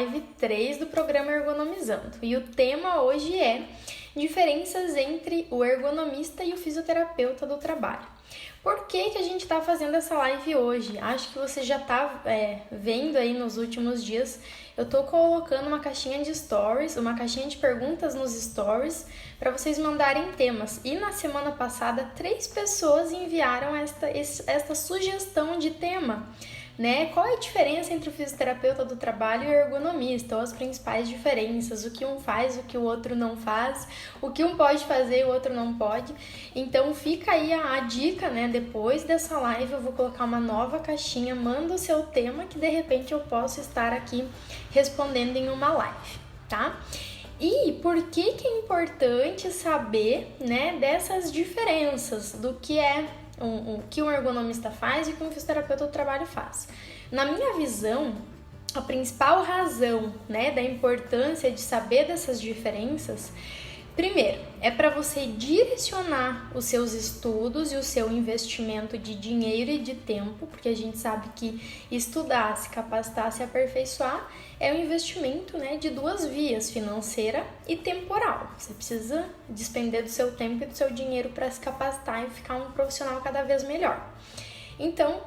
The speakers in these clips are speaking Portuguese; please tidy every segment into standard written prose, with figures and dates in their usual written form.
live 3 do programa Ergonomizando. E o tema hoje é diferenças entre o ergonomista e o fisioterapeuta do trabalho. Por que a gente está fazendo essa live hoje? Acho que você já está vendo aí nos últimos dias. Eu estou colocando uma caixinha de stories, uma caixinha de perguntas nos stories para vocês mandarem temas. E na semana passada, 3 pessoas enviaram esta sugestão de tema. Né? Qual é a diferença entre o fisioterapeuta do trabalho e o ergonomista? Ou as principais diferenças, o que um faz, o que o outro não faz, o que um pode fazer e o outro não pode. Então fica aí a dica, né? Depois dessa live eu vou colocar uma nova caixinha, manda o seu tema que de repente eu posso estar aqui respondendo em uma live, tá? E por que é importante saber, né, dessas diferenças do que é o que um ergonomista faz e o que um fisioterapeuta do trabalho faz? Na minha visão, a principal razão, né, da importância de saber dessas diferenças, primeiro, é para você direcionar os seus estudos e o seu investimento de dinheiro e de tempo, porque a gente sabe que estudar, se capacitar, se aperfeiçoar é um investimento, né, de 2 vias, financeira e temporal. Você precisa despender do seu tempo e do seu dinheiro para se capacitar e ficar um profissional cada vez melhor. Então,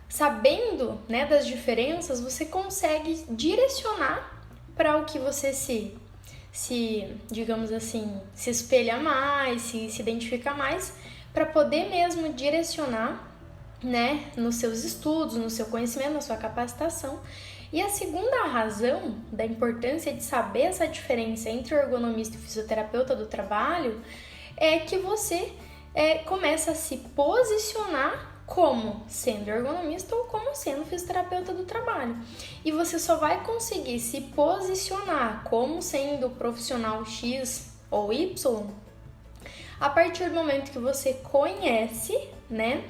sabendo, né, das diferenças, você consegue direcionar para o que você digamos assim, se espelha mais, se identifica mais, para poder mesmo direcionar, né, nos seus estudos, no seu conhecimento, na sua capacitação. E a segunda razão da importância de saber essa diferença entre o ergonomista e o fisioterapeuta do trabalho é que você começa a se posicionar como sendo ergonomista ou como sendo fisioterapeuta do trabalho. E você só vai conseguir se posicionar como sendo profissional X ou Y a partir do momento que você conhece, né,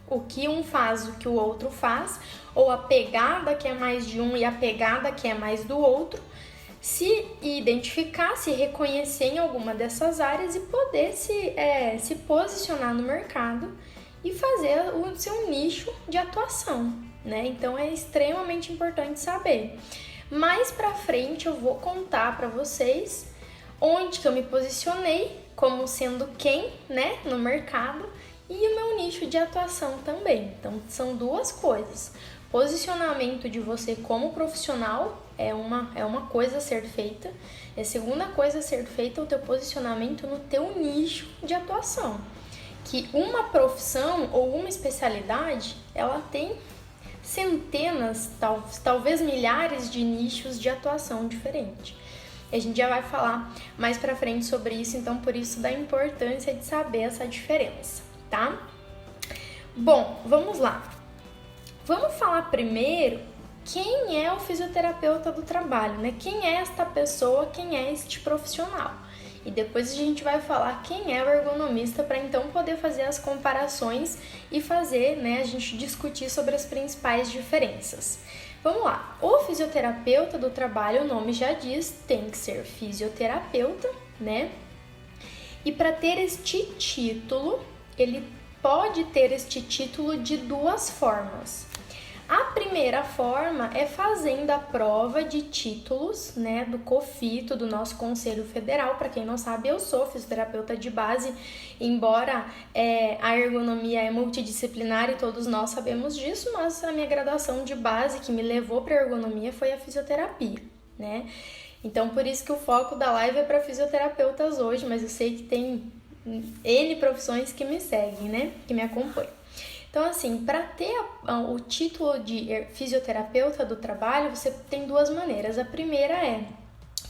o que um faz, o que o outro faz, ou a pegada que é mais de um e a pegada que é mais do outro, se identificar, se reconhecer em alguma dessas áreas e poder se posicionar no mercado e fazer o seu nicho de atuação, né? Então é extremamente importante saber. Mais pra frente eu vou contar para vocês onde que eu me posicionei como sendo quem, né, no mercado, e o meu nicho de atuação também. Então são 2 coisas. Posicionamento de você como profissional é uma coisa a ser feita. E a segunda coisa a ser feita é o teu posicionamento no teu nicho de atuação. Que uma profissão ou uma especialidade, ela tem centenas, talvez milhares de nichos de atuação diferentes. A gente já vai falar mais pra frente sobre isso, então por isso da importância de saber essa diferença, tá? Bom, vamos lá. Vamos falar primeiro quem é o fisioterapeuta do trabalho, né? Quem é esta pessoa, quem é este profissional? E depois a gente vai falar quem é o ergonomista para então poder fazer as comparações e fazer, né, a gente discutir sobre as principais diferenças. Vamos lá, o fisioterapeuta do trabalho, o nome já diz, tem que ser fisioterapeuta, né? E para ter este título, ele pode ter este título de 2 formas. A primeira forma é fazendo a prova de títulos, né, do COFITO, do nosso Conselho Federal. Para quem não sabe, eu sou fisioterapeuta de base, embora a ergonomia é multidisciplinar e todos nós sabemos disso, mas a minha graduação de base que me levou para a ergonomia foi a fisioterapia, né? Então, por isso que o foco da live é para fisioterapeutas hoje, mas eu sei que tem N profissões que me seguem, né, que me acompanham. Então, assim, para ter o título de fisioterapeuta do trabalho, você tem 2 maneiras. A primeira é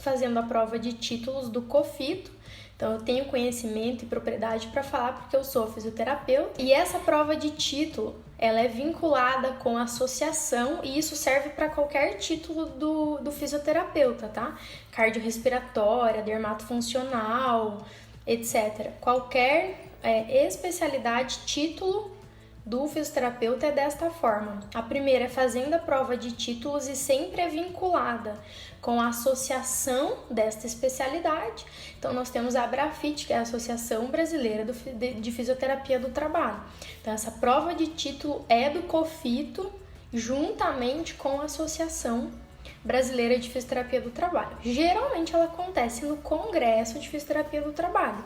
fazendo a prova de títulos do COFITO. Então, eu tenho conhecimento e propriedade para falar porque eu sou fisioterapeuta. E essa prova de título, ela é vinculada com a associação e isso serve para qualquer título do fisioterapeuta, tá? Cardiorrespiratória, dermatofuncional, etc. Qualquer especialidade, título do fisioterapeuta é desta forma. A primeira é fazendo a prova de títulos e sempre é vinculada com a associação desta especialidade. Então, nós temos a ABRAFIT, que é a Associação Brasileira de Fisioterapia do Trabalho. Então, essa prova de título é do COFITO, juntamente com a associação Brasileira de Fisioterapia do Trabalho. Geralmente ela acontece no Congresso de Fisioterapia do Trabalho,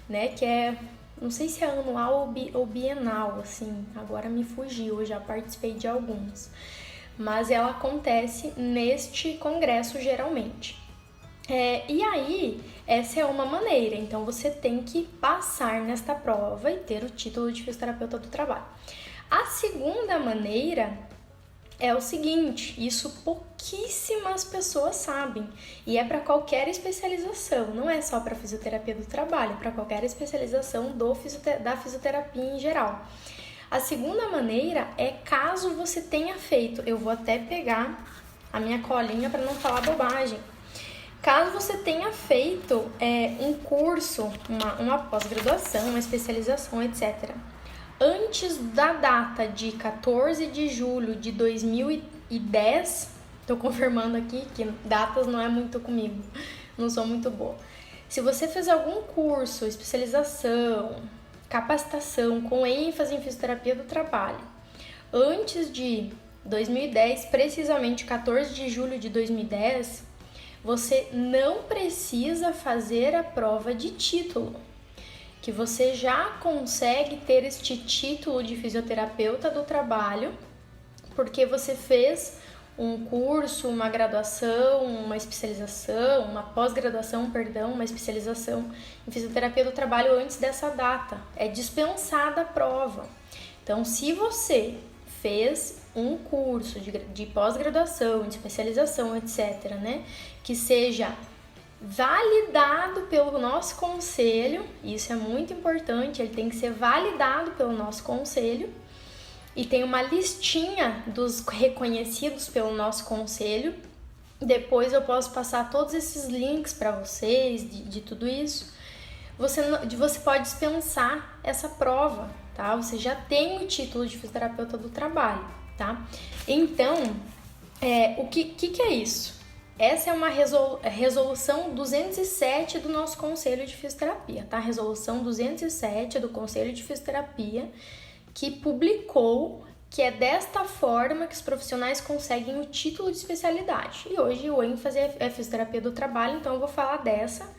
né? Que é, não sei se é anual ou bienal, assim, agora me fugiu, eu já participei de alguns. Mas ela acontece neste congresso geralmente. E aí, essa é uma maneira, então você tem que passar nesta prova e ter o título de fisioterapeuta do trabalho. A segunda maneira é o seguinte, isso pouquíssimas pessoas sabem, e é para qualquer especialização, não é só para fisioterapia do trabalho, é para qualquer especialização da fisioterapia em geral. A segunda maneira é caso você tenha feito, eu vou até pegar a minha colinha para não falar bobagem. Caso você tenha feito um curso, uma pós-graduação, uma especialização, etc., antes da data de 14 de julho de 2010, tô confirmando aqui que datas não é muito comigo, não sou muito boa. Se você fez algum curso, especialização, capacitação com ênfase em fisioterapia do trabalho, antes de 2010, precisamente 14 de julho de 2010, você não precisa fazer a prova de título, que você já consegue ter este título de fisioterapeuta do trabalho, porque você fez um curso, uma graduação, uma especialização, uma pós-graduação, uma especialização em fisioterapia do trabalho antes dessa data. É dispensada a prova. Então, se você fez um curso de pós-graduação, de especialização, etc., né, que seja validado pelo nosso conselho, isso é muito importante, ele tem que ser validado pelo nosso conselho, e tem uma listinha dos reconhecidos pelo nosso conselho. Depois eu posso passar todos esses links para vocês, de tudo isso. Você pode dispensar essa prova, tá? Você já tem o título de fisioterapeuta do trabalho, tá? Então, o que é isso? Essa é uma resolução 207 do nosso Conselho de Fisioterapia, tá? Resolução 207 do Conselho de Fisioterapia, que publicou que é desta forma que os profissionais conseguem o título de especialidade. E hoje o ênfase é fisioterapia do trabalho, então eu vou falar dessa.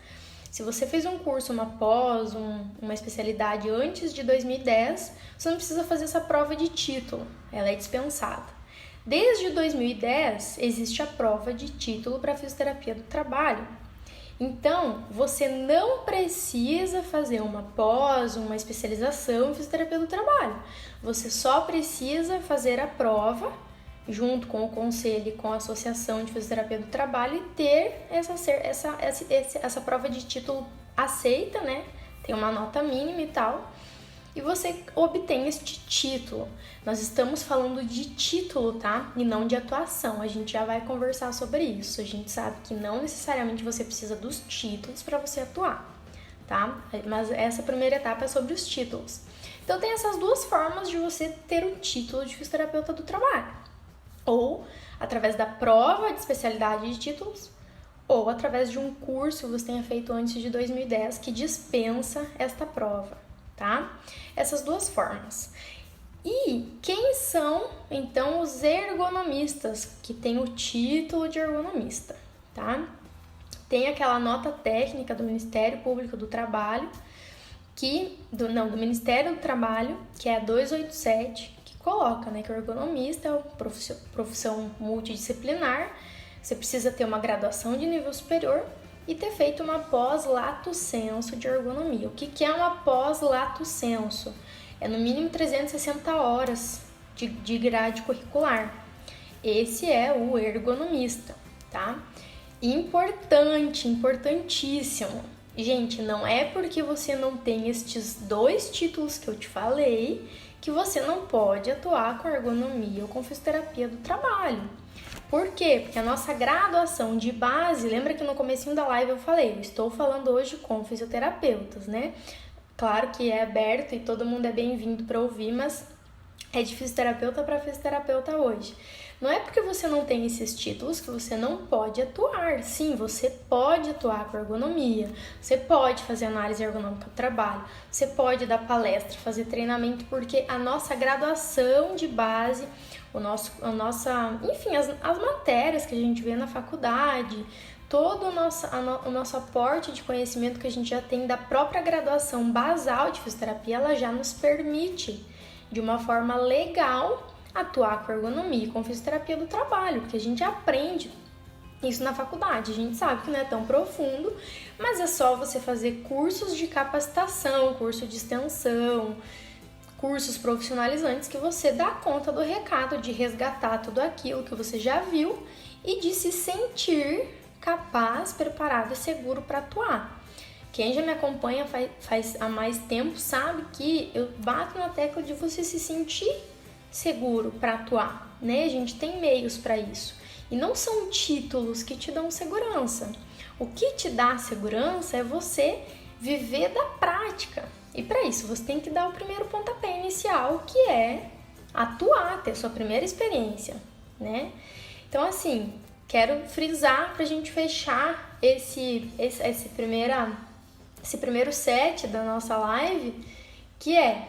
Se você fez um curso, uma pós, uma especialidade antes de 2010, você não precisa fazer essa prova de título, ela é dispensada. Desde 2010, existe a prova de título para fisioterapia do trabalho. Então, você não precisa fazer uma pós, uma especialização em fisioterapia do trabalho. Você só precisa fazer a prova, junto com o conselho e com a associação de fisioterapia do trabalho, e ter essa prova de título aceita, né? Tem uma nota mínima e tal. E você obtém este título. Nós estamos falando de título, tá? E não de atuação. A gente já vai conversar sobre isso. A gente sabe que não necessariamente você precisa dos títulos para você atuar, tá? Mas essa primeira etapa é sobre os títulos. Então tem essas duas formas de você ter o título de fisioterapeuta do trabalho. Ou através da prova de especialidade de títulos, ou através de um curso que você tenha feito antes de 2010 que dispensa esta prova, tá? Essas duas formas. E quem são, então, os ergonomistas que têm o título de ergonomista, tá? Tem aquela nota técnica do Ministério Público do Trabalho, do Ministério do Trabalho, que é a 287, que coloca, né, que o ergonomista é uma profissão multidisciplinar, você precisa ter uma graduação de nível superior e ter feito uma pós-lato sensu de ergonomia. O que é uma pós-lato sensu? É no mínimo 360 horas de grade curricular. Esse é o ergonomista, tá? Importante, importantíssimo. Gente, não é porque você não tem estes dois títulos que eu te falei que você não pode atuar com ergonomia ou com fisioterapia do trabalho. Por quê? Porque a nossa graduação de base, lembra que no comecinho da live eu falei, eu estou falando hoje com fisioterapeutas, né? Claro que é aberto e todo mundo é bem-vindo para ouvir, mas é de fisioterapeuta para fisioterapeuta hoje. Não é porque você não tem esses títulos que você não pode atuar. Sim, você pode atuar com ergonomia, você pode fazer análise ergonômica do trabalho, você pode dar palestra, fazer treinamento, porque a nossa graduação de base, enfim, as matérias que a gente vê na faculdade, todo o nosso aporte de conhecimento que a gente já tem da própria graduação basal de fisioterapia, ela já nos permite, de uma forma legal, atuar com ergonomia e com fisioterapia do trabalho, porque a gente aprende isso na faculdade. A gente sabe que não é tão profundo, mas é só você fazer cursos de capacitação, curso de extensão, cursos profissionalizantes que você dá conta do recado, de resgatar tudo aquilo que você já viu e de se sentir capaz, preparado e seguro para atuar. Quem já me acompanha faz há mais tempo sabe que eu bato na tecla de você se sentir seguro para atuar, né? A gente tem meios para isso. E não são títulos que te dão segurança. O que te dá segurança é você viver da prática. E para isso você tem que dar o primeiro pontapé inicial, que é atuar, ter sua primeira experiência, né? Então, assim, quero frisar para a gente fechar esse primeiro set da nossa live, que é: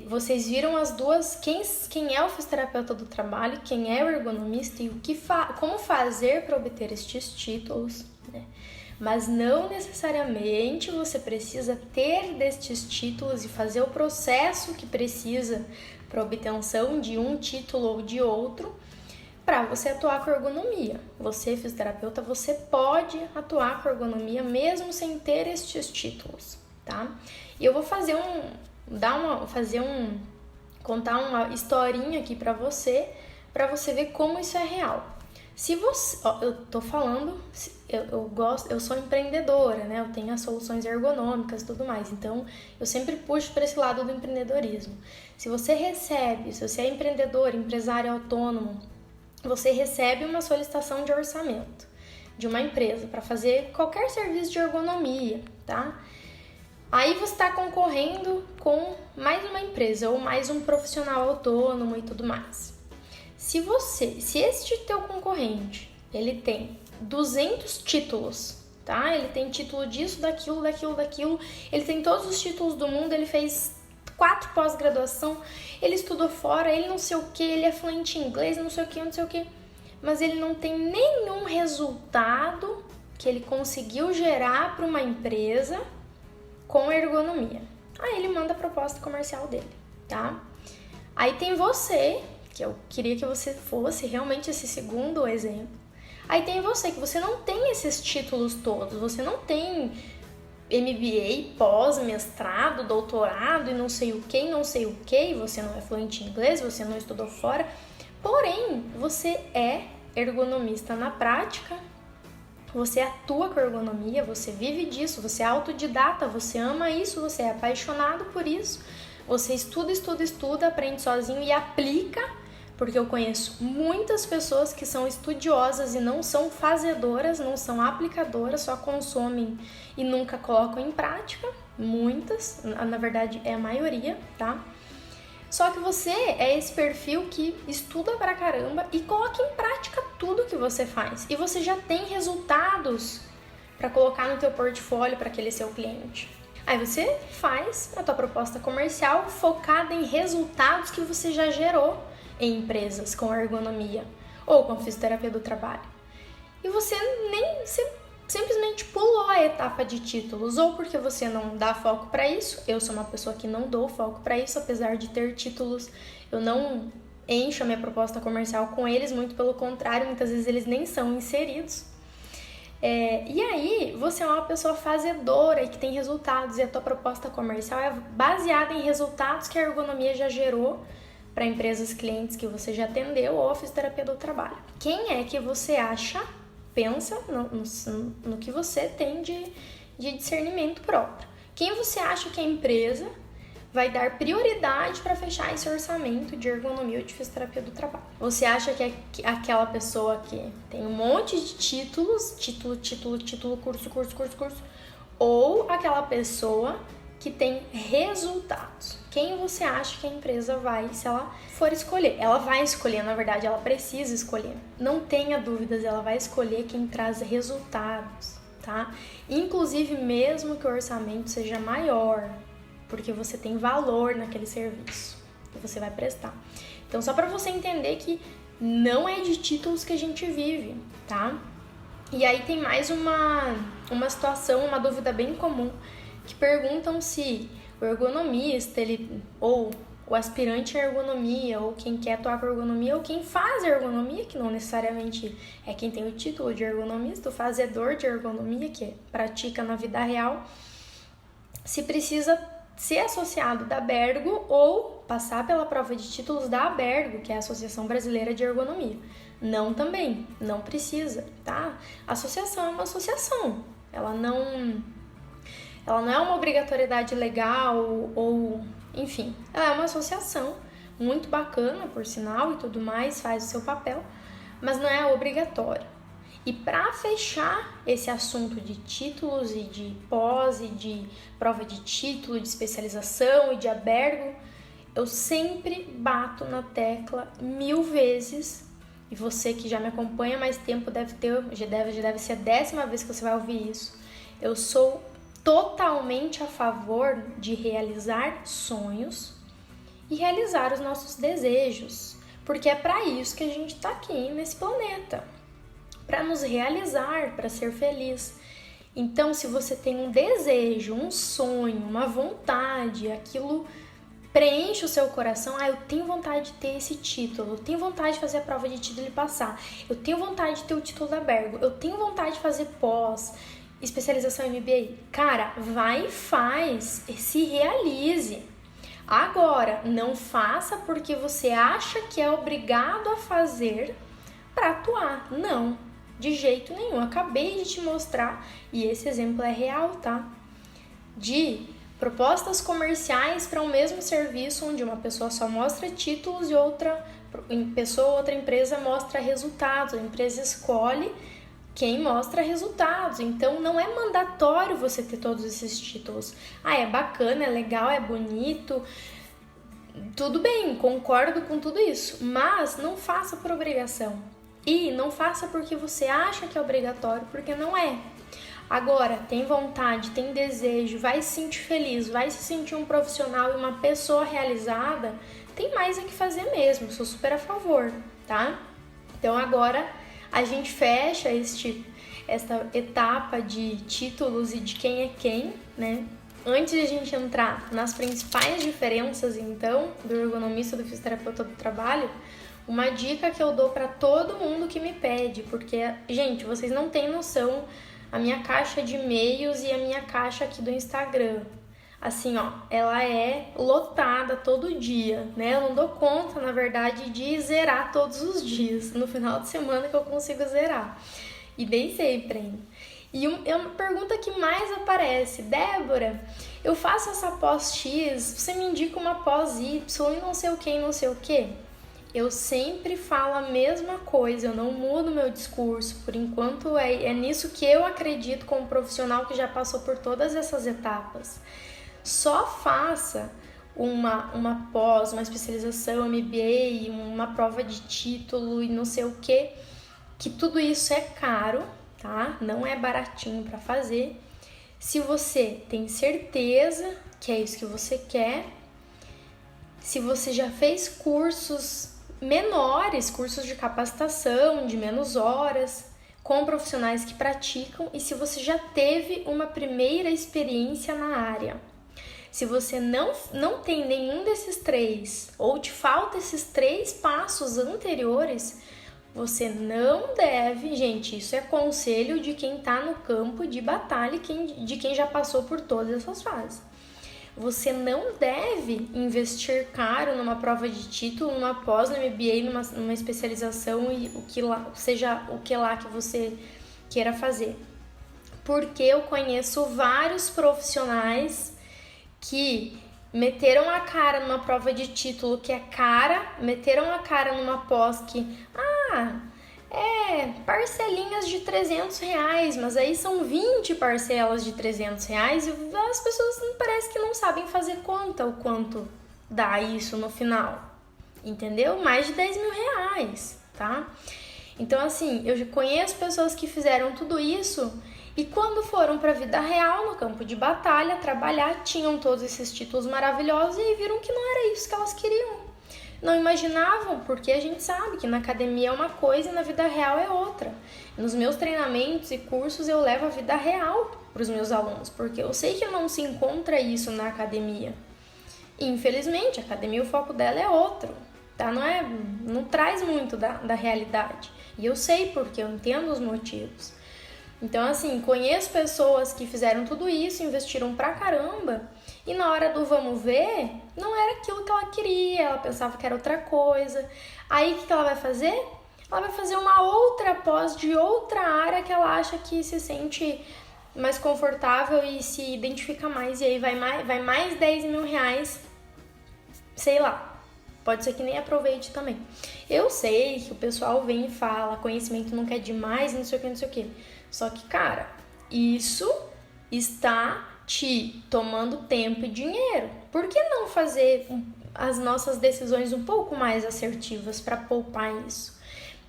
vocês viram as duas, quem é o fisioterapeuta do trabalho, quem é o ergonomista e como fazer para obter estes títulos, né? Mas não necessariamente você precisa ter destes títulos e fazer o processo que precisa para obtenção de um título ou de outro para você atuar com ergonomia. Você, fisioterapeuta, você pode atuar com ergonomia mesmo sem ter estes títulos, tá? E eu vou contar uma historinha aqui para você ver como isso é real. Se você, eu tô falando, eu sou empreendedora, né? Eu tenho as soluções ergonômicas e tudo mais, então eu sempre puxo para esse lado do empreendedorismo. Se você é empreendedor, empresário autônomo, você recebe uma solicitação de orçamento de uma empresa para fazer qualquer serviço de ergonomia, tá? Aí você está concorrendo com mais uma empresa ou mais um profissional autônomo e tudo mais. Se este teu concorrente, ele tem 200 títulos, tá? Ele tem título disso, daquilo, ele tem todos os títulos do mundo, ele fez 4 pós-graduação, ele estudou fora, ele não sei o que, ele é fluente em inglês, não sei o que, mas ele não tem nenhum resultado que ele conseguiu gerar para uma empresa com ergonomia. Aí ele manda a proposta comercial dele, tá? Aí tem você, que eu queria que você fosse realmente esse segundo exemplo. Aí tem você, que você não tem esses títulos todos, você não tem MBA, pós, mestrado, doutorado e não sei o que, você não é fluente em inglês, você não estudou fora, porém, você é ergonomista na prática, você atua com ergonomia, você vive disso, você é autodidata, você ama isso, você é apaixonado por isso, você estuda, aprende sozinho e aplica, porque eu conheço muitas pessoas que são estudiosas e não são fazedoras, não são aplicadoras, só consomem e nunca colocam em prática, muitas, na verdade é a maioria, tá? Só que você é esse perfil que estuda pra caramba e coloca em prática tudo que você faz. E você já tem resultados para colocar no teu portfólio para aquele seu cliente. Aí você faz a tua proposta comercial focada em resultados que você já gerou em empresas com ergonomia ou com fisioterapia do trabalho. E você simplesmente pulou a etapa de títulos, ou porque você não dá foco para isso. Eu sou uma pessoa que não dou foco para isso, apesar de ter títulos, eu não encho a minha proposta comercial com eles, muito pelo contrário, muitas vezes eles nem são inseridos. E aí, você é uma pessoa fazedora e que tem resultados, e a tua proposta comercial é baseada em resultados que a ergonomia já gerou para empresas, clientes que você já atendeu ou a fisioterapia do trabalho. Quem é que você pensa no que você tem de discernimento próprio. Quem você acha que a empresa vai dar prioridade para fechar esse orçamento de ergonomia ou de fisioterapia do trabalho? Você acha que é aquela pessoa que tem um monte de títulos, curso, ou aquela pessoa que tem resultados? quem você acha que a empresa vai, se ela for escolher. Ela vai escolher, na verdade, ela precisa escolher. Não tenha dúvidas, ela vai escolher quem traz resultados, tá? Inclusive, mesmo que o orçamento seja maior, porque você tem valor naquele serviço que você vai prestar. Então, só para você entender que não é de títulos que a gente vive, tá? E aí tem mais uma situação, uma dúvida bem comum, que perguntam se o ergonomista, ou o aspirante à ergonomia, ou quem quer atuar com ergonomia, ou quem faz ergonomia, que não necessariamente é quem tem o título de ergonomista, o fazedor de ergonomia, que pratica na vida real, se precisa ser associado da Abergo ou passar pela prova de títulos da Abergo, que é a Associação Brasileira de Ergonomia. Não também, não precisa, tá? A associação é uma associação, ela não é uma obrigatoriedade legal ou, enfim, ela é uma associação muito bacana, por sinal, e tudo mais, faz o seu papel, mas não é obrigatório. E para fechar esse assunto de títulos e de pós e de prova de título, de especialização e de Abergo, eu sempre bato na tecla 1000 vezes, e você que já me acompanha há mais tempo já deve ser a 10ª vez que você vai ouvir isso. Eu sou totalmente a favor de realizar sonhos e realizar os nossos desejos, porque é para isso que a gente está aqui nesse planeta. Para nos realizar, para ser feliz. Então, se você tem um desejo, um sonho, uma vontade, aquilo preenche o seu coração, eu tenho vontade de ter esse título, eu tenho vontade de fazer a prova de título e passar, eu tenho vontade de ter o título da Abergo, eu tenho vontade de fazer pós, especialização em MBA. Cara, vai e faz, se realize. Agora, não faça porque você acha que é obrigado a fazer para atuar. Não. De jeito nenhum, acabei de te mostrar, e esse exemplo é real, tá? De propostas comerciais para um mesmo serviço, onde uma pessoa só mostra títulos e outra empresa mostra resultados. A empresa escolhe quem mostra resultados, então não é mandatório você ter todos esses títulos. É bacana, é legal, é bonito, tudo bem, concordo com tudo isso, mas não faça por obrigação. E não faça porque você acha que é obrigatório, porque não é. Agora, tem vontade, tem desejo, vai se sentir feliz, vai se sentir um profissional e uma pessoa realizada, tem mais a que fazer mesmo, sou super a favor, tá? Então agora a gente fecha esta etapa de títulos e de quem é quem, né? Antes de a gente entrar nas principais diferenças, então, do ergonomista e do fisioterapeuta do trabalho, uma dica que eu dou para todo mundo que me pede, porque, gente, vocês não têm noção, a minha caixa de e-mails e a minha caixa aqui do Instagram, assim, ela é lotada todo dia, né? Eu não dou conta, na verdade, de zerar todos os dias, no final de semana que eu consigo zerar, e bem sempre ainda. E uma pergunta que mais aparece: Débora, eu faço essa pós X, você me indica uma pós Y e não sei o que, não sei o que? Eu sempre falo a mesma coisa, eu não mudo meu discurso, por enquanto é nisso que eu acredito como profissional que já passou por todas essas etapas. Só faça uma pós, uma especialização, MBA, uma prova de título e não sei o que tudo isso é caro, tá? Não é baratinho para fazer. Se você tem certeza que é isso que você quer, se você já fez cursos menores, cursos de capacitação, de menos horas, com profissionais que praticam, e se você já teve uma primeira experiência na área. Se você não tem nenhum desses 3, ou te falta esses 3 passos anteriores, você não deve, gente, isso é conselho de quem tá no campo de batalha, de quem já passou por todas essas fases. Você não deve investir caro numa prova de título, numa pós, no MBA, numa especialização e seja o que lá que você queira fazer. Porque eu conheço vários profissionais que meteram a cara numa prova de título que é cara, meteram a cara numa pós que, parcelinhas de R$300, mas aí são 20 parcelas de R$300 e as pessoas parece que não sabem fazer conta o quanto dá isso no final? Entendeu? Mais de 10 mil reais, tá? Então, assim, eu já conheço pessoas que fizeram tudo isso e quando foram para a vida real, no campo de batalha, trabalhar, tinham todos esses títulos maravilhosos e viram que não era isso que elas queriam. Não imaginavam, porque a gente sabe que na academia é uma coisa e na vida real é outra. Nos meus treinamentos e cursos eu levo a vida real para os meus alunos, porque eu sei que não se encontra isso na academia. E, infelizmente, a academia, o foco dela é outro, tá? Não traz muito da realidade. E eu sei porque, eu entendo os motivos. Então, assim, conheço pessoas que fizeram tudo isso, investiram pra caramba, e na hora do vamos ver, não era aquilo que ela queria, ela pensava que era outra coisa. Aí, o que ela vai fazer? Ela vai fazer uma outra pós de outra área que ela acha que se sente mais confortável e se identifica mais, e aí vai mais 10 mil reais, sei lá. Pode ser que nem aproveite também. Eu sei que o pessoal vem e fala, conhecimento nunca é demais, não sei o que, não sei o que. Só que, cara, isso está te tomando tempo e dinheiro. Por que não fazer as nossas decisões um pouco mais assertivas para poupar isso?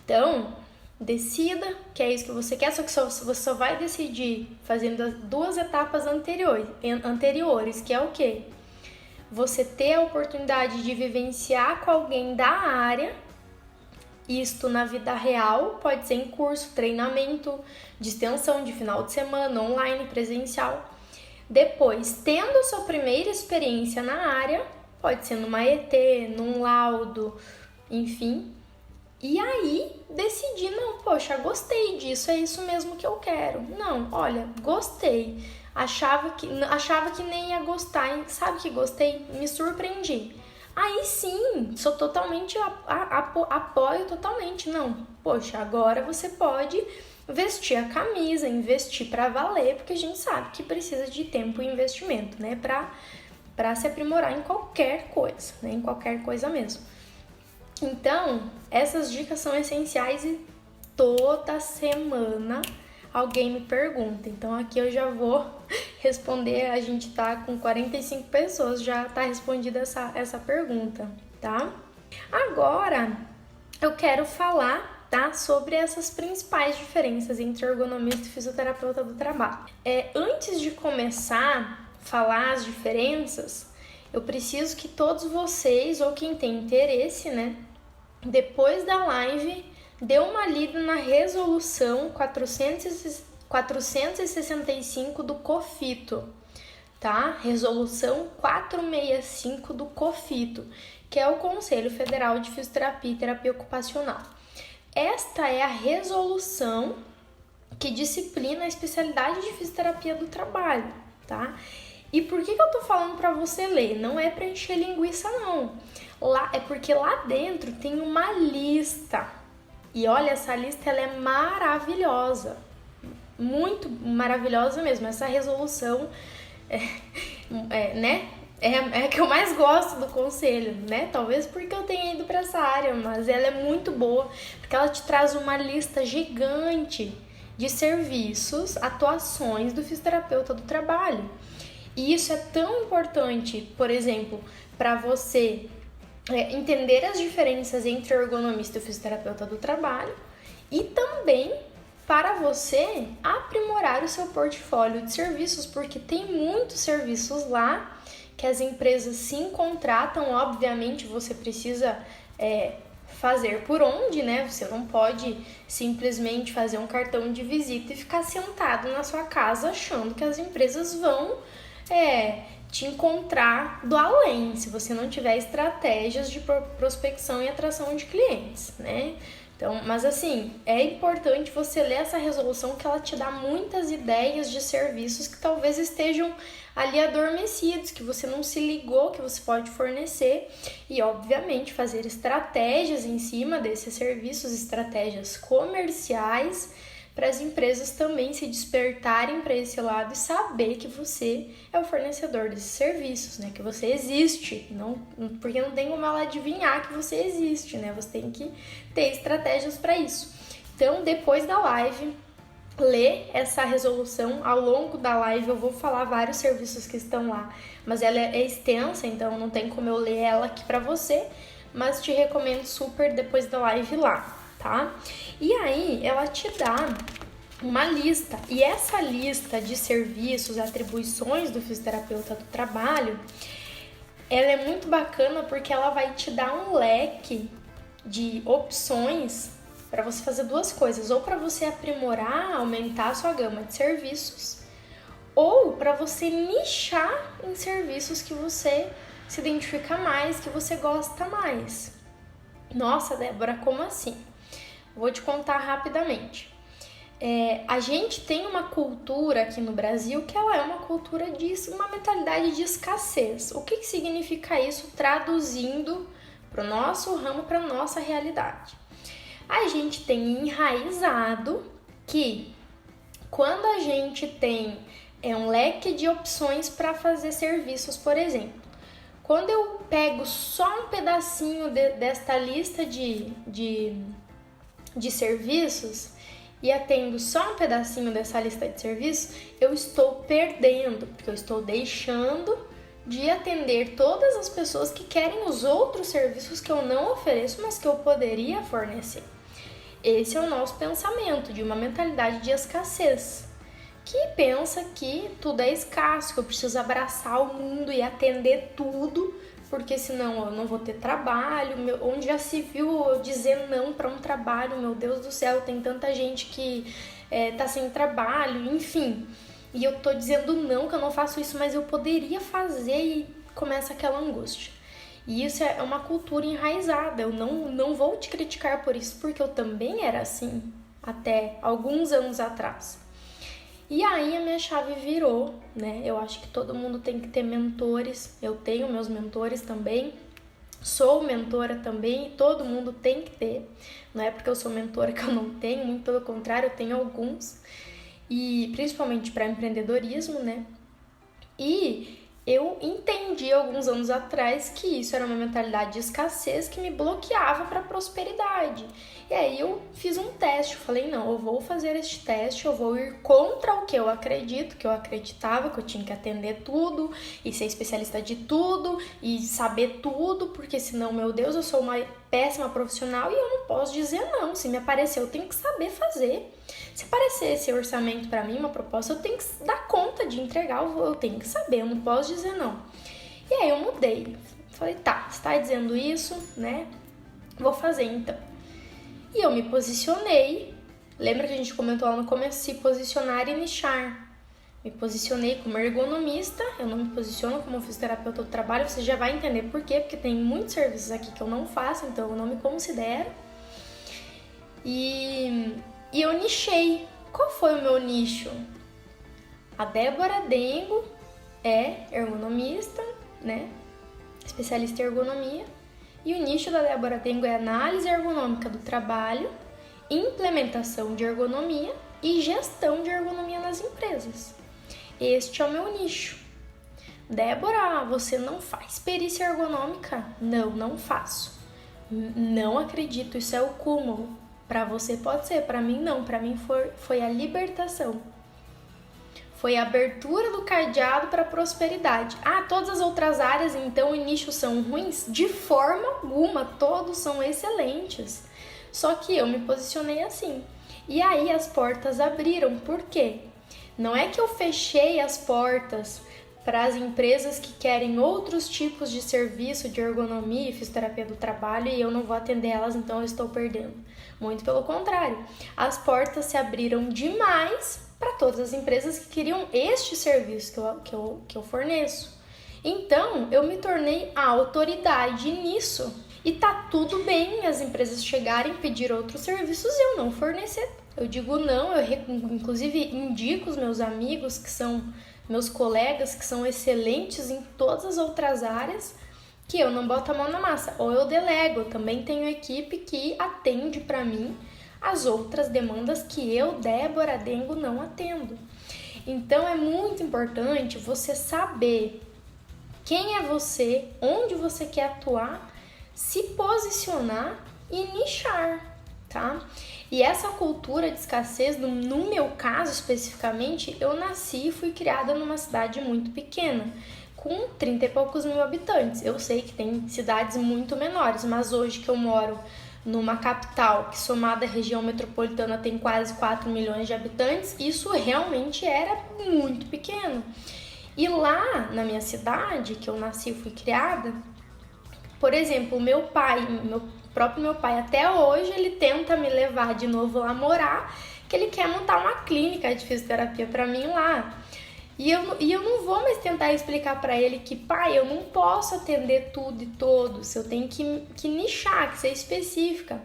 Então, decida que é isso que você quer, só que você só vai decidir fazendo as 2 etapas anteriores, que é o quê? Você ter a oportunidade de vivenciar com alguém da área, isto na vida real, pode ser em curso, treinamento, de extensão, de final de semana, online, presencial. Depois, tendo sua primeira experiência na área, pode ser numa ET, num laudo, enfim. E aí, decidir, não, poxa, gostei disso, é isso mesmo que eu quero. Não, olha, gostei. Achava que nem ia gostar, sabe que gostei? Me surpreendi. Aí sim, sou totalmente, apoio totalmente. Não, poxa, agora você pode vestir a camisa, investir pra valer, porque a gente sabe que precisa de tempo e investimento, né? Pra se aprimorar em qualquer coisa, né? Em qualquer coisa mesmo. Então, essas dicas são essenciais e toda semana alguém me pergunta. Então, aqui eu já vou responder. A gente tá com 45 pessoas, já tá respondida essa pergunta, tá? Agora, eu quero falar, tá, sobre essas principais diferenças entre ergonomista e fisioterapeuta do trabalho. Antes de começar a falar as diferenças, eu preciso que todos vocês, ou quem tem interesse, né, depois da live, dê uma lida na resolução 465 do COFITO, tá? Resolução 465 do COFITO, que é o Conselho Federal de Fisioterapia e Terapia Ocupacional. Esta é a resolução que disciplina a especialidade de fisioterapia do trabalho, tá? E por que eu tô falando pra você ler? Não é pra encher linguiça, não. É porque lá dentro tem uma lista. E olha, essa lista ela é maravilhosa. Muito maravilhosa mesmo. Essa resolução né? É a que eu mais gosto do conselho, né? Talvez porque eu tenha ido pra essa área, mas ela é muito boa, porque ela te traz uma lista gigante de serviços, atuações do fisioterapeuta do trabalho. E isso é tão importante, por exemplo, para você entender as diferenças entre o ergonomista e o fisioterapeuta do trabalho e também para você aprimorar o seu portfólio de serviços, porque tem muitos serviços lá que as empresas sim contratam. Obviamente você precisa fazer por onde, né? Você não pode simplesmente fazer um cartão de visita e ficar sentado na sua casa achando que as empresas vão te encontrar do além, se você não tiver estratégias de prospecção e atração de clientes, né? Então, mas assim, é importante você ler essa resolução, que ela te dá muitas ideias de serviços que talvez estejam ali adormecidos, que você não se ligou que você pode fornecer, e obviamente fazer estratégias em cima desses serviços, estratégias comerciais, para as empresas também se despertarem para esse lado e saber que você é o fornecedor desses serviços, né? Que você existe, porque não tem como ela adivinhar que você existe, né? Você tem que ter estratégias para isso. Então, depois da live, ler essa resolução. Ao longo da live eu vou falar vários serviços que estão lá, mas ela é extensa, então não tem como eu ler ela aqui pra você, mas te recomendo super depois da live lá, tá? E aí ela te dá uma lista, e essa lista de serviços, atribuições do fisioterapeuta do trabalho, ela é muito bacana porque ela vai te dar um leque de opções para você fazer duas coisas, ou para você aprimorar, aumentar a sua gama de serviços, ou para você nichar em serviços que você se identifica mais, que você gosta mais. Nossa, Débora, como assim? Vou te contar rapidamente. A gente tem uma cultura aqui no Brasil que ela é uma cultura de uma mentalidade de escassez. O que significa isso traduzindo para o nosso ramo, para a nossa realidade? A gente tem enraizado que quando a gente tem um leque de opções para fazer serviços, por exemplo, quando eu pego só um pedacinho desta lista de serviços e atendo só um pedacinho dessa lista de serviços, eu estou perdendo, porque eu estou deixando de atender todas as pessoas que querem os outros serviços que eu não ofereço, mas que eu poderia fornecer. Esse é o nosso pensamento, de uma mentalidade de escassez, que pensa que tudo é escasso, que eu preciso abraçar o mundo e atender tudo, porque senão eu não vou ter trabalho. Onde já se viu eu dizer não para um trabalho? Meu Deus do céu, tem tanta gente que tá sem trabalho, enfim. E eu tô dizendo não, que eu não faço isso, mas eu poderia fazer, e começa aquela angústia. E isso é uma cultura enraizada, eu não vou te criticar por isso, porque eu também era assim, até alguns anos atrás. E aí a minha chave virou, né? Eu acho que todo mundo tem que ter mentores, eu tenho meus mentores também, sou mentora também, e todo mundo tem que ter. Não é porque eu sou mentora que eu não tenho, muito pelo contrário, eu tenho alguns, e principalmente para empreendedorismo, né? E eu entendi alguns anos atrás que isso era uma mentalidade de escassez que me bloqueava para a prosperidade. E aí eu fiz um teste, eu falei, não, eu vou fazer este teste, eu vou ir contra o que eu acredito, que eu acreditava que eu tinha que atender tudo e ser especialista de tudo e saber tudo, porque senão, meu Deus, eu sou uma péssima profissional e eu não posso dizer não. Se me aparecer, eu tenho que saber fazer. Se aparecer esse orçamento para mim, uma proposta, eu tenho que dar conta de entregar, eu tenho que saber, eu não posso dizer não. E aí eu mudei, falei, tá, você tá dizendo isso, né? Vou fazer então. E eu me posicionei, lembra que a gente comentou lá no começo, se posicionar e nichar. Me posicionei como ergonomista, eu não me posiciono como fisioterapeuta do trabalho, você já vai entender por quê, porque tem muitos serviços aqui que eu não faço, então eu não me considero. E eu nichei. Qual foi o meu nicho? A Débora Dengo é ergonomista, né? Especialista em ergonomia. E o nicho da Débora Dengo é análise ergonômica do trabalho, implementação de ergonomia e gestão de ergonomia nas empresas. Este é o meu nicho. Débora, você não faz perícia ergonômica? Não faço. Não acredito, isso é o cúmulo. Para você pode ser, para mim não. Para mim foi a libertação. Foi a abertura do cadeado para a prosperidade. Todas as outras áreas, então, e nichos são ruins? De forma alguma, todos são excelentes. Só que eu me posicionei assim. E aí as portas abriram. Por quê? Não é que eu fechei as portas para as empresas que querem outros tipos de serviço de ergonomia e fisioterapia do trabalho e eu não vou atender elas, então eu estou perdendo. Muito pelo contrário. As portas se abriram demais para todas as empresas que queriam este serviço que eu forneço. Então, eu me tornei a autoridade nisso. E tá tudo bem as empresas chegarem e pedir outros serviços e eu não fornecer. Eu digo não, eu inclusive indico os meus amigos, que são meus colegas, que são excelentes em todas as outras áreas, que eu não boto a mão na massa. Ou eu delego, eu também tenho equipe que atende para mim as outras demandas que eu, Débora Dengo, não atendo. Então é muito importante você saber quem é você, onde você quer atuar, se posicionar e nichar, tá? E essa cultura de escassez, no meu caso especificamente, eu nasci e fui criada numa cidade muito pequena, com 30 e poucos mil habitantes. Eu sei que tem cidades muito menores, mas hoje que eu moro numa capital que, somada à região metropolitana, tem quase 4 milhões de habitantes, isso realmente era muito pequeno. E lá na minha cidade, que eu nasci e fui criada, por exemplo, meu pai, meu pai, até hoje, ele tenta me levar de novo lá morar, que ele quer montar uma clínica de fisioterapia para mim lá. E eu não vou mais tentar explicar para ele que, pai, eu não posso atender tudo e todos, eu tenho que nichar, que ser específica.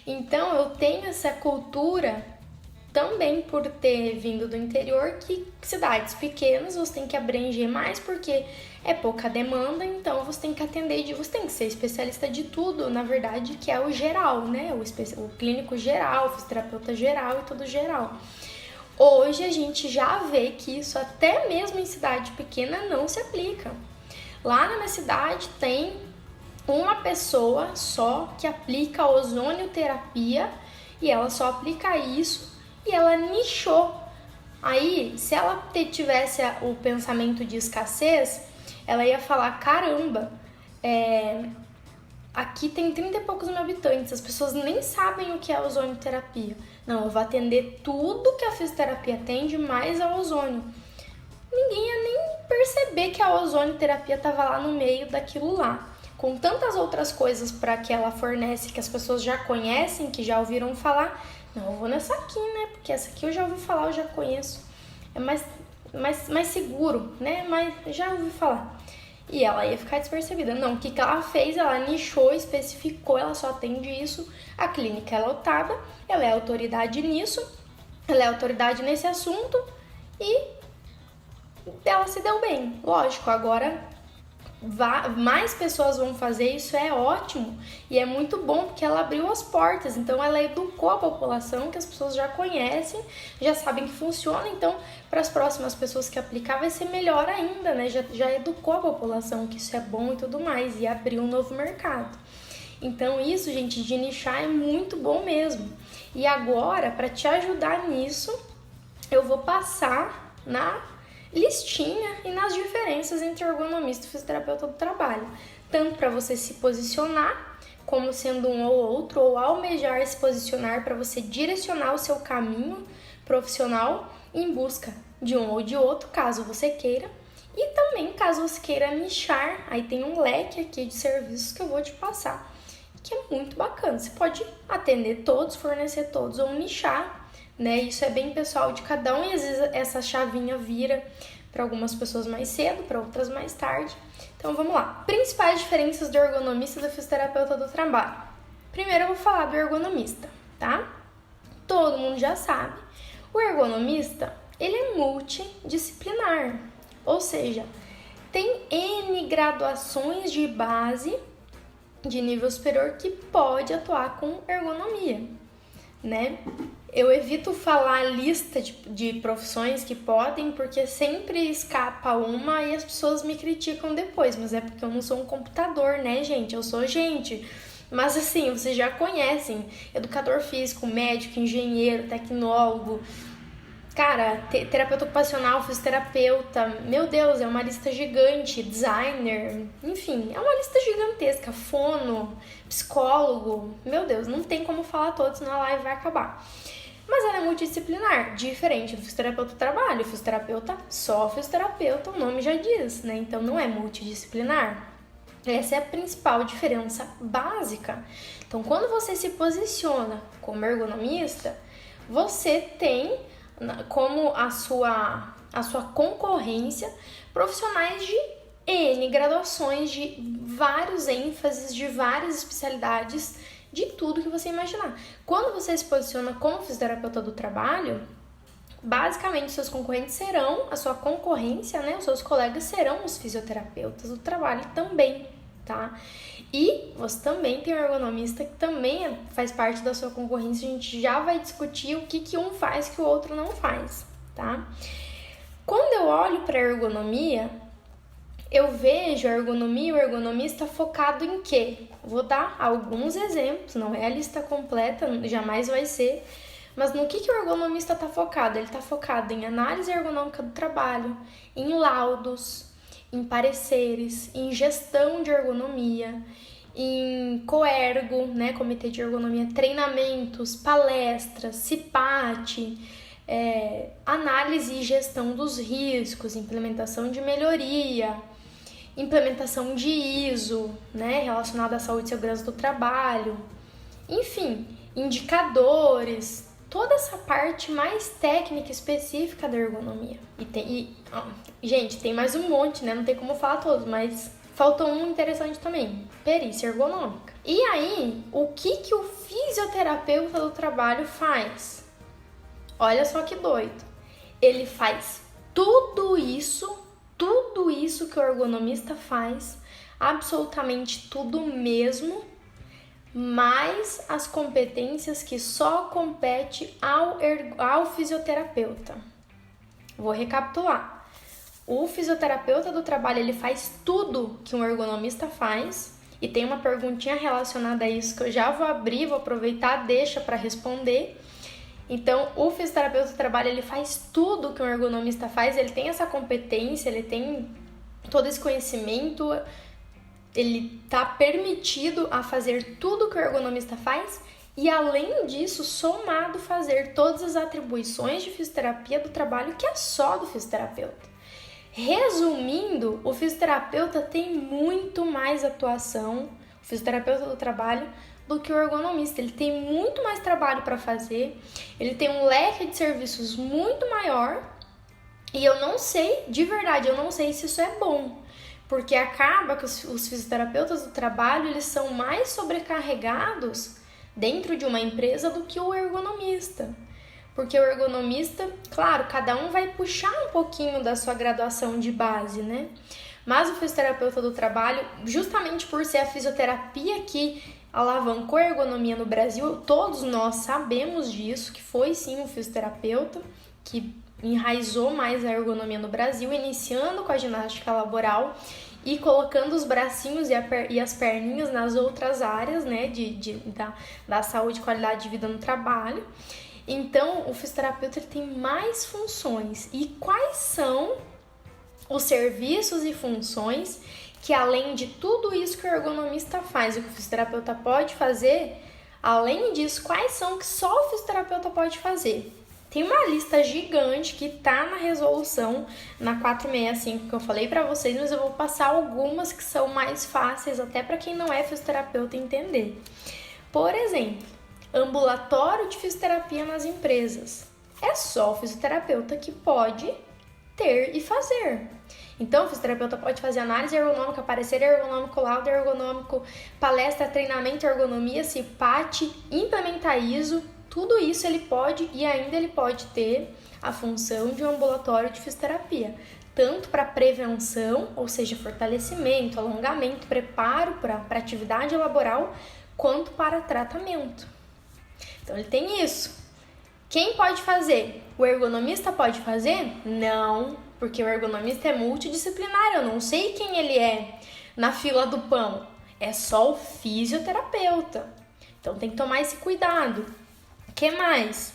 Então, eu tenho essa cultura também por ter vindo do interior, que cidades pequenas você tem que abranger mais porque é pouca demanda, então você tem que atender, você tem que ser especialista de tudo, na verdade, que é o geral, né? O clínico geral, o fisioterapeuta geral e tudo geral. Hoje a gente já vê que isso até mesmo em cidade pequena não se aplica. Lá na minha cidade tem uma pessoa só que aplica ozonioterapia e ela só aplica isso e ela nichou. Aí, se ela tivesse o pensamento de escassez, ela ia falar, caramba, aqui tem 30 e poucos mil habitantes, as pessoas nem sabem o que é ozonioterapia. Não, eu vou atender tudo que a fisioterapia atende, mais a ozônio. Ninguém ia nem perceber que a ozonioterapia estava lá no meio daquilo lá. Com tantas outras coisas para que ela fornece, que as pessoas já conhecem, que já ouviram falar, não, eu vou nessa aqui, né? Porque essa aqui eu já ouvi falar, eu já conheço. É mais seguro, né? Mas já ouvi falar. E ela ia ficar despercebida. Não, o que ela fez? Ela nichou, especificou, ela só atende isso. A clínica é lotada, ela é autoridade nisso, ela é autoridade nesse assunto e ela se deu bem. Lógico, agora mais pessoas vão fazer isso, é ótimo e é muito bom porque ela abriu as portas, então ela educou a população, que as pessoas já conhecem, já sabem que funciona, então para as próximas pessoas que aplicar vai ser melhor ainda, né? Já educou a população que isso é bom e tudo mais, e abriu um novo mercado. Então isso, gente, de nichar é muito bom mesmo. E agora, para te ajudar nisso, eu vou passar na listinha e nas diferenças entre ergonomista e fisioterapeuta do trabalho, tanto para você se posicionar como sendo um ou outro, ou almejar se posicionar para você direcionar o seu caminho profissional em busca de um ou de outro, caso você queira, e também caso você queira nichar, aí tem um leque aqui de serviços que eu vou te passar, que é muito bacana. Você pode atender todos, fornecer todos ou nichar, né? Isso é bem pessoal de cada um e às vezes essa chavinha vira para algumas pessoas mais cedo, para outras mais tarde. Então vamos lá. Principais diferenças do ergonomista e do fisioterapeuta do trabalho. Primeiro eu vou falar do ergonomista, tá? Todo mundo já sabe. O ergonomista, ele é multidisciplinar, ou seja, tem N graduações de base de nível superior que pode atuar com ergonomia, né? Eu evito falar a lista de profissões que podem, porque sempre escapa uma e as pessoas me criticam depois, mas é porque eu não sou um computador, né, gente? Eu sou gente. Mas assim, vocês já conhecem educador físico, médico, engenheiro, tecnólogo, cara, terapeuta ocupacional, fisioterapeuta, meu Deus, é uma lista gigante, designer, enfim, é uma lista gigantesca, fono, psicólogo, meu Deus, não tem como falar todos, senão a live vai acabar. Mas ela é multidisciplinar, diferente do fisioterapeuta do trabalho, o fisioterapeuta, só fisioterapeuta, o nome já diz, né? Então não é multidisciplinar. Essa é a principal diferença básica. Então, quando você se posiciona como ergonomista, você tem como a sua concorrência profissionais de N graduações, de vários ênfases, de várias especialidades, de tudo que você imaginar. Quando você se posiciona como fisioterapeuta do trabalho, basicamente seus concorrentes serão, a sua concorrência, né, os seus colegas serão os fisioterapeutas do trabalho também, tá? E você também tem um ergonomista que também faz parte da sua concorrência, a gente já vai discutir o que um faz que o outro não faz, tá? Quando eu olho para a ergonomia, Eu vejo a ergonomia e o ergonomista focado em quê? Vou dar alguns exemplos, não é a lista completa, jamais vai ser, mas no que o ergonomista está focado? Ele está focado em análise ergonômica do trabalho, em laudos, em pareceres, em gestão de ergonomia, em coergo, né, comitê de ergonomia, treinamentos, palestras, CIPAT, análise e gestão dos riscos, implementação de melhoria, implementação de ISO, né, relacionada à saúde e segurança do trabalho, enfim, indicadores, toda essa parte mais técnica específica da ergonomia. Gente, tem mais um monte, né, não tem como falar todos, mas faltou um interessante também, perícia ergonômica. E aí, o que o fisioterapeuta do trabalho faz? Olha só que doido. Ele faz tudo isso que o ergonomista faz, absolutamente tudo mesmo, mais as competências que só compete ao fisioterapeuta. Vou recapitular. O fisioterapeuta do trabalho, ele faz tudo que um ergonomista faz, e tem uma perguntinha relacionada a isso que eu já vou abrir, vou aproveitar, deixa para responder. Então, o fisioterapeuta do trabalho, ele faz tudo que um ergonomista faz, ele tem essa competência, ele tem todo esse conhecimento, ele está permitido a fazer tudo que o ergonomista faz e, além disso, somado fazer todas as atribuições de fisioterapia do trabalho que é só do fisioterapeuta. Resumindo, o fisioterapeuta tem muito mais atuação, o fisioterapeuta do trabalho, do que o ergonomista. Ele tem muito mais trabalho para fazer, ele tem um leque de serviços muito maior e eu não sei, de verdade, eu não sei se isso é bom, porque acaba que os fisioterapeutas do trabalho, eles são mais sobrecarregados dentro de uma empresa do que o ergonomista. Porque o ergonomista, claro, cada um vai puxar um pouquinho da sua graduação de base, né? Mas o fisioterapeuta do trabalho, justamente por ser a fisioterapia que alavancou a ergonomia no Brasil, todos nós sabemos disso, que foi sim um fisioterapeuta que enraizou mais a ergonomia no Brasil, iniciando com a ginástica laboral e colocando os bracinhos e as perninhas nas outras áreas, né, da saúde e qualidade de vida no trabalho. Então, o fisioterapeuta, ele tem mais funções. E quais são os serviços e funções que, além de tudo isso que o ergonomista faz e que o fisioterapeuta pode fazer, além disso, quais são que só o fisioterapeuta pode fazer? Tem uma lista gigante que tá na resolução, na 465 que eu falei para vocês, mas eu vou passar algumas que são mais fáceis até para quem não é fisioterapeuta entender. Por exemplo, ambulatório de fisioterapia nas empresas. É só o fisioterapeuta que pode ter e fazer. Então, o fisioterapeuta pode fazer análise ergonômica, parecer ergonômico, laudo ergonômico, palestra, treinamento, ergonomia, CIPAT, implementar ISO, tudo isso ele pode e ainda ele pode ter a função de um ambulatório de fisioterapia, tanto para prevenção, ou seja, fortalecimento, alongamento, preparo para atividade laboral, quanto para tratamento. Então, ele tem isso. Quem pode fazer? O ergonomista pode fazer? Não, porque o ergonomista é multidisciplinar, eu não sei quem ele é na fila do pão. É só o fisioterapeuta. Então, tem que tomar esse cuidado. O que mais?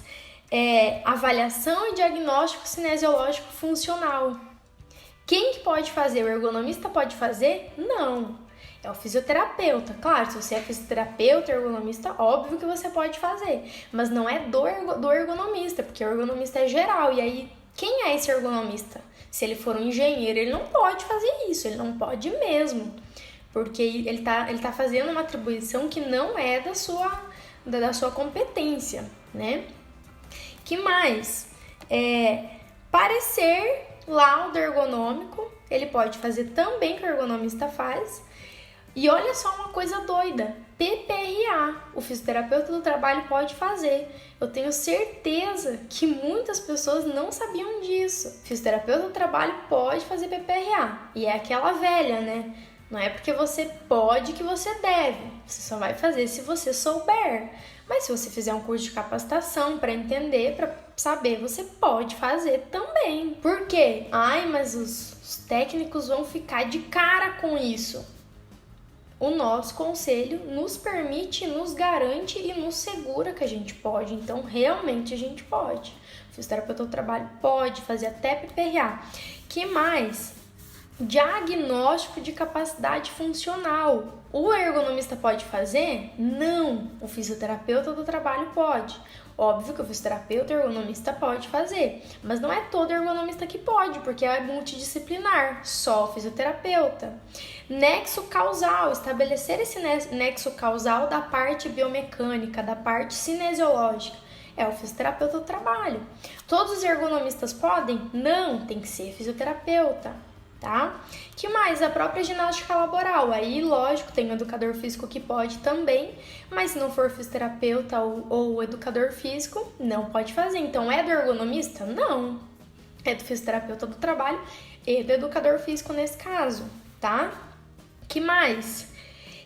Avaliação e diagnóstico cinesiológico funcional. Quem que pode fazer? O ergonomista pode fazer? Não. É o fisioterapeuta. Claro, se você é fisioterapeuta, ergonomista, óbvio que você pode fazer. Mas não é do ergonomista, porque o ergonomista é geral. E aí, quem é esse ergonomista? Se ele for um engenheiro, ele não pode fazer isso. Ele não pode mesmo. Porque ele tá fazendo uma atribuição que não é da sua competência, né? Que mais? Parecer laudo ergonômico, ele pode fazer também que o ergonomista faz. E olha só uma coisa doida, PPRA, o fisioterapeuta do trabalho pode fazer. Eu tenho certeza que muitas pessoas não sabiam disso. O fisioterapeuta do trabalho pode fazer PPRA, e é aquela velha, né? Não é porque você pode que você deve. Você só vai fazer se você souber. Mas se você fizer um curso de capacitação para entender, para saber, você pode fazer também. Por quê? Ai, mas os técnicos vão ficar de cara com isso. O nosso conselho nos permite, nos garante e nos segura que a gente pode. Então, realmente a gente pode. O fisioterapeuta do trabalho pode fazer até PPRA. Que mais? Diagnóstico de capacidade funcional. O ergonomista pode fazer? Não. O fisioterapeuta do trabalho pode. Óbvio que o fisioterapeuta ergonomista pode fazer, mas não é todo ergonomista que pode, porque é multidisciplinar, só o fisioterapeuta. Nexo causal, estabelecer esse nexo causal da parte biomecânica, da parte cinesiológica, é o fisioterapeuta do trabalho. Todos os ergonomistas podem? Não, tem que ser fisioterapeuta. Tá? Que mais? A própria ginástica laboral. Aí, lógico, tem o educador físico que pode também, mas se não for fisioterapeuta ou educador físico, não pode fazer. Então, é do ergonomista? Não. É do fisioterapeuta do trabalho e do educador físico nesse caso, tá? Que mais?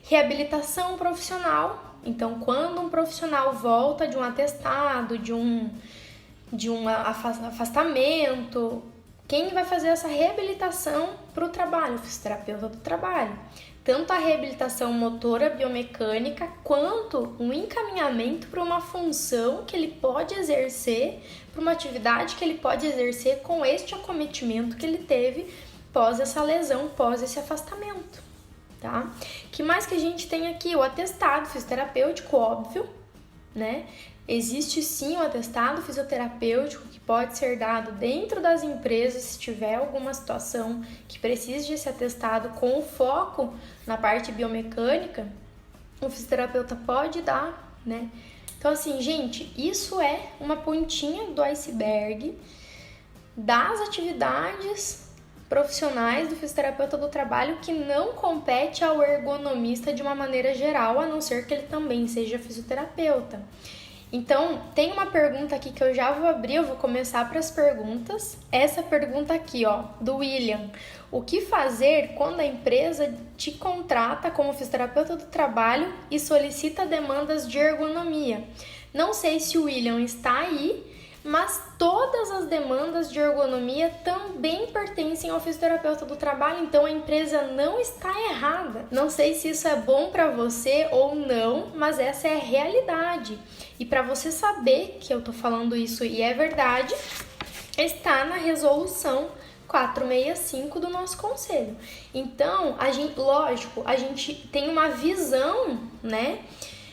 Reabilitação profissional. Então, quando um profissional volta de um atestado, de um afastamento, quem vai fazer essa reabilitação para o trabalho? O fisioterapeuta do trabalho. Tanto a reabilitação motora biomecânica, quanto um encaminhamento para uma função que ele pode exercer, para uma atividade que ele pode exercer com este acometimento que ele teve pós essa lesão, pós esse afastamento, tá? Que mais que a gente tem aqui? O atestado fisioterapêutico, óbvio, né? Existe sim o atestado fisioterapêutico que pode ser dado dentro das empresas se tiver alguma situação que precise desse atestado com foco na parte biomecânica, o fisioterapeuta pode dar, né? Então assim, gente, isso é uma pontinha do iceberg das atividades profissionais do fisioterapeuta do trabalho que não compete ao ergonomista de uma maneira geral, a não ser que ele também seja fisioterapeuta. Então, tem uma pergunta aqui que eu já vou abrir, eu vou começar para as perguntas. Essa pergunta aqui, ó, do William. O que fazer quando a empresa te contrata como fisioterapeuta do trabalho e solicita demandas de ergonomia? Não sei se o William está aí, mas todas as demandas de ergonomia também pertencem ao fisioterapeuta do trabalho, então a empresa não está errada. Não sei se isso é bom para você ou não, mas essa é a realidade. E para você saber que eu tô falando isso e é verdade, está na resolução 465 do nosso conselho. Então, a gente tem uma visão, né?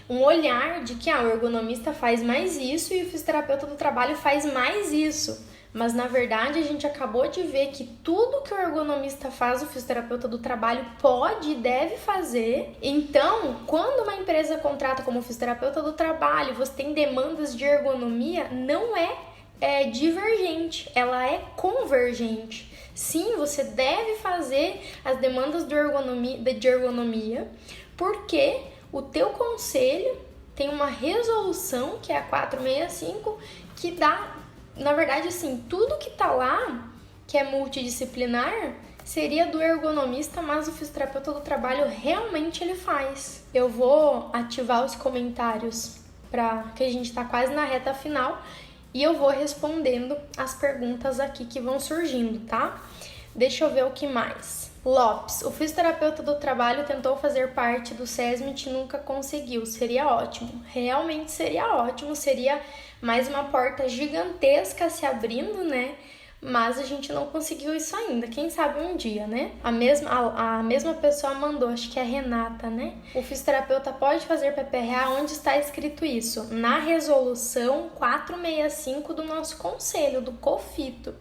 Um olhar de que o ergonomista faz mais isso e o fisioterapeuta do trabalho faz mais isso. Mas, na verdade, a gente acabou de ver que tudo que o ergonomista faz, o fisioterapeuta do trabalho pode e deve fazer. Então, quando uma empresa contrata como fisioterapeuta do trabalho, você tem demandas de ergonomia, não é divergente, ela é convergente. Sim, você deve fazer as demandas de ergonomia, porque o teu conselho tem uma resolução, que é a 465, que dá, na verdade, assim, tudo que tá lá, que é multidisciplinar, seria do ergonomista, mas o fisioterapeuta do trabalho realmente ele faz. Eu vou ativar os comentários, que a gente tá quase na reta final, e eu vou respondendo as perguntas aqui que vão surgindo, tá? Deixa eu ver o que mais. Lopes, o fisioterapeuta do trabalho tentou fazer parte do SESMIT e nunca conseguiu. Seria ótimo. Realmente seria ótimo. Seria mais uma porta gigantesca se abrindo, né? Mas a gente não conseguiu isso ainda. Quem sabe um dia, né? A mesma pessoa mandou, acho que é a Renata, né? O fisioterapeuta pode fazer PPRA? Onde está escrito isso? Na resolução 465 do nosso conselho, do COFITO.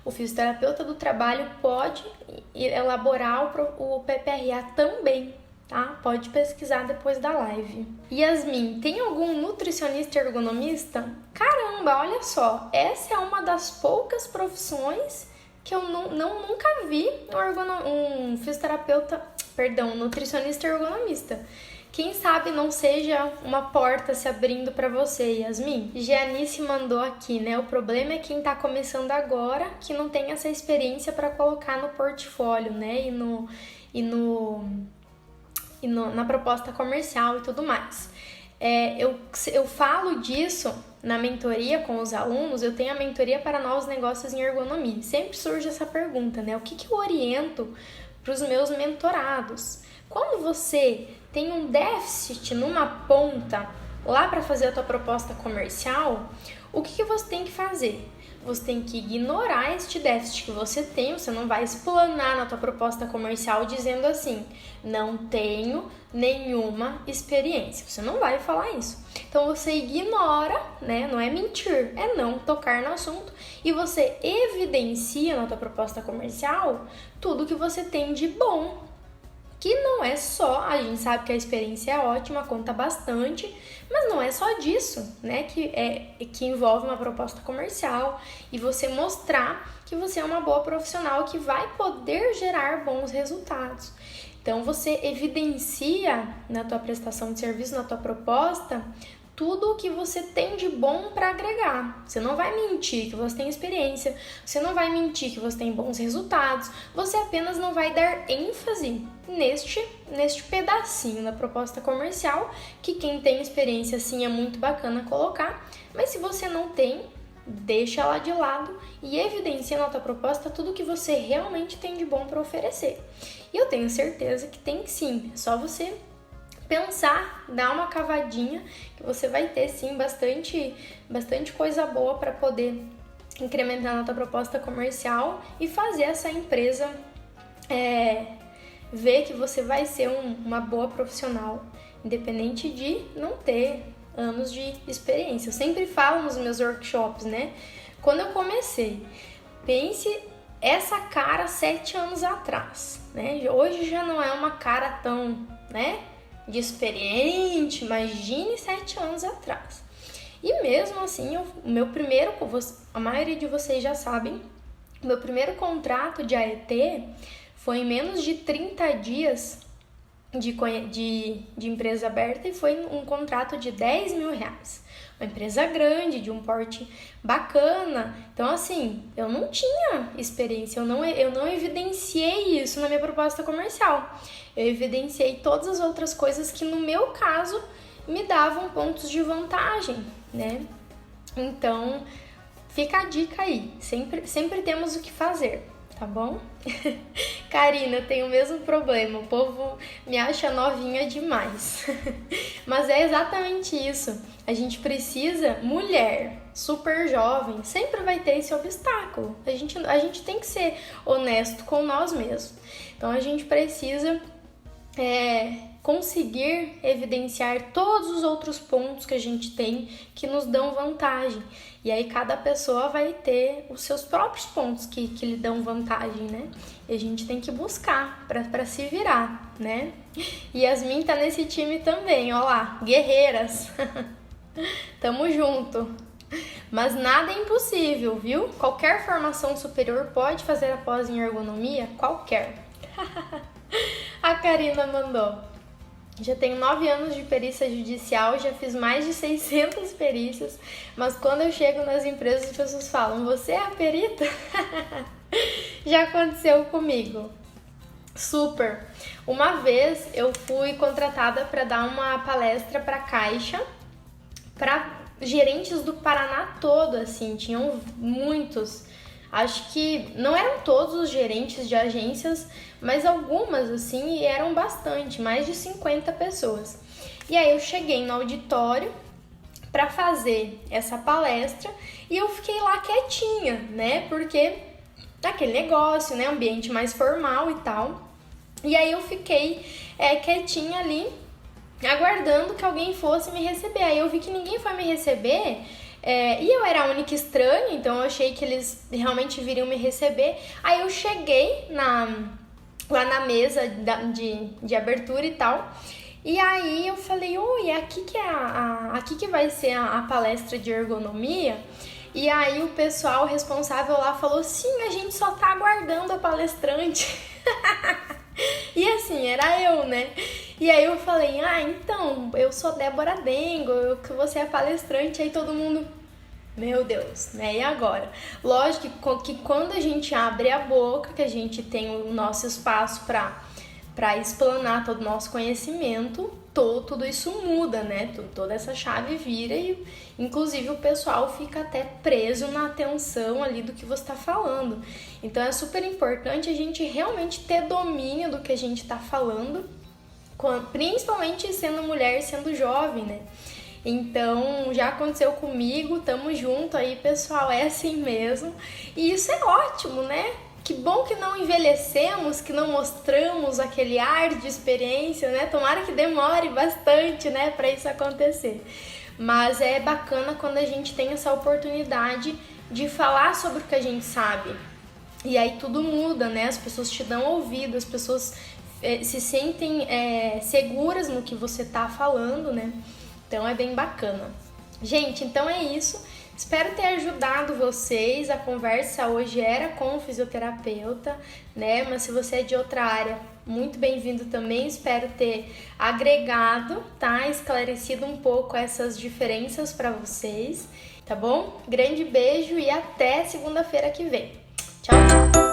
O fisioterapeuta do trabalho pode elaborar o PPRA também, tá? Pode pesquisar depois da live. Yasmin, tem algum nutricionista ergonomista? Caramba, olha só, essa é uma das poucas profissões que eu nunca vi um nutricionista ergonomista. Quem sabe não seja uma porta se abrindo para você, Yasmin? Gianice mandou aqui, né? O problema é quem tá começando agora, que não tem essa experiência para colocar no portfólio, né? na proposta comercial e tudo mais. Eu falo disso na mentoria com os alunos. Eu tenho a mentoria para novos negócios em ergonomia. Sempre surge essa pergunta, né? O que eu oriento para os meus mentorados? Quando você tem um déficit numa ponta lá para fazer a tua proposta comercial, o que você tem que fazer? Você tem que ignorar este déficit que você tem. Você não vai explanar na tua proposta comercial dizendo assim: não tenho nenhuma experiência. Você não vai falar isso. Então você ignora, né? Não é mentir, é não tocar no assunto, e você evidencia na tua proposta comercial tudo que você tem de bom. Que não é só, a gente sabe que a experiência é ótima, conta bastante, mas não é só disso, né, que envolve uma proposta comercial, e você mostrar que você é uma boa profissional que vai poder gerar bons resultados. Então você evidencia na tua prestação de serviço, na tua proposta, tudo o que você tem de bom para agregar. Você não vai mentir que você tem experiência, você não vai mentir que você tem bons resultados, você apenas não vai dar ênfase neste pedacinho da proposta comercial, que quem tem experiência sim é muito bacana colocar, mas se você não tem, deixa ela de lado e evidencia na tua proposta tudo que você realmente tem de bom para oferecer. E eu tenho certeza que tem sim, é só você pensar, dar uma cavadinha, que você vai ter sim bastante coisa boa para poder incrementar na tua proposta comercial e fazer essa empresa ver que você vai ser uma boa profissional, independente de não ter anos de experiência. Eu sempre falo nos meus workshops, né? Quando eu comecei, pense essa cara 7 anos atrás, né? Hoje já não é uma cara tão, né, de experiente, imagine 7 anos atrás. E mesmo assim, a maioria de vocês já sabem, o meu primeiro contrato de AET foi em menos de 30 dias de empresa aberta, e foi um contrato de R$10 mil. Uma empresa grande, de um porte bacana. Então, assim, eu não tinha experiência, eu não evidenciei isso na minha proposta comercial. Eu evidenciei todas as outras coisas que, no meu caso, me davam pontos de vantagem, né? Então, fica a dica aí. Sempre temos o que fazer, tá bom? Karina, eu tenho o mesmo problema. O povo me acha novinha demais. Mas é exatamente isso. A gente precisa, mulher, super jovem, sempre vai ter esse obstáculo. A gente tem que ser honesto com nós mesmos. Então a gente precisa conseguir evidenciar todos os outros pontos que a gente tem que nos dão vantagem. E aí cada pessoa vai ter os seus próprios pontos que lhe dão vantagem, né? E a gente tem que buscar para se virar, né? E Yasmin tá nesse time também, ó lá, guerreiras. Tamo junto. Mas nada é impossível, viu? Qualquer formação superior pode fazer a pós em ergonomia, qualquer. A Karina mandou: já tenho 9 anos de perícia judicial, já fiz mais de 600 perícias, mas quando eu chego nas empresas as pessoas falam: você é a perita? Já aconteceu comigo. Super! Uma vez eu fui contratada para dar uma palestra para Caixa, para gerentes do Paraná todo, assim, tinham muitos. Acho que não eram todos os gerentes de agências, mas algumas, assim, e eram bastante, mais de 50 pessoas. E aí eu cheguei no auditório para fazer essa palestra e eu fiquei lá quietinha, né? Porque aquele negócio, né? Ambiente mais formal e tal. E aí eu fiquei quietinha ali, aguardando que alguém fosse me receber. Aí eu vi que ninguém foi me receber. E eu era a única estranha, então eu achei que eles realmente viriam me receber. Aí eu cheguei lá na mesa de abertura e tal. E aí eu falei: oi, aqui que vai ser a palestra de ergonomia. E aí o pessoal responsável lá falou: sim, a gente só tá aguardando a palestrante. E assim, era eu, né? E aí eu falei: então, eu sou Débora Dengo, que você é palestrante. Aí todo mundo: meu Deus, né? E agora? Lógico que quando a gente abre a boca, que a gente tem o nosso espaço para explanar todo o nosso conhecimento, tudo isso muda, né? Toda essa chave vira e, inclusive, o pessoal fica até preso na atenção ali do que você está falando. Então, é super importante a gente realmente ter domínio do que a gente está falando, principalmente sendo mulher, sendo jovem, né? Então, já aconteceu comigo, tamo junto aí, pessoal, é assim mesmo. E isso é ótimo, né? Que bom que não envelhecemos, que não mostramos aquele ar de experiência, né? Tomara que demore bastante, né, para isso acontecer. Mas é bacana quando a gente tem essa oportunidade de falar sobre o que a gente sabe. E aí tudo muda, né? As pessoas te dão ouvido, as pessoas se sentem seguras no que você tá falando, né? Então é bem bacana. Gente, então é isso. Espero ter ajudado vocês. A conversa hoje era com o fisioterapeuta, né? Mas se você é de outra área, muito bem-vindo também. Espero ter agregado, tá? Esclarecido um pouco essas diferenças para vocês, tá bom? Grande beijo e até segunda-feira que vem. Tchau, tchau!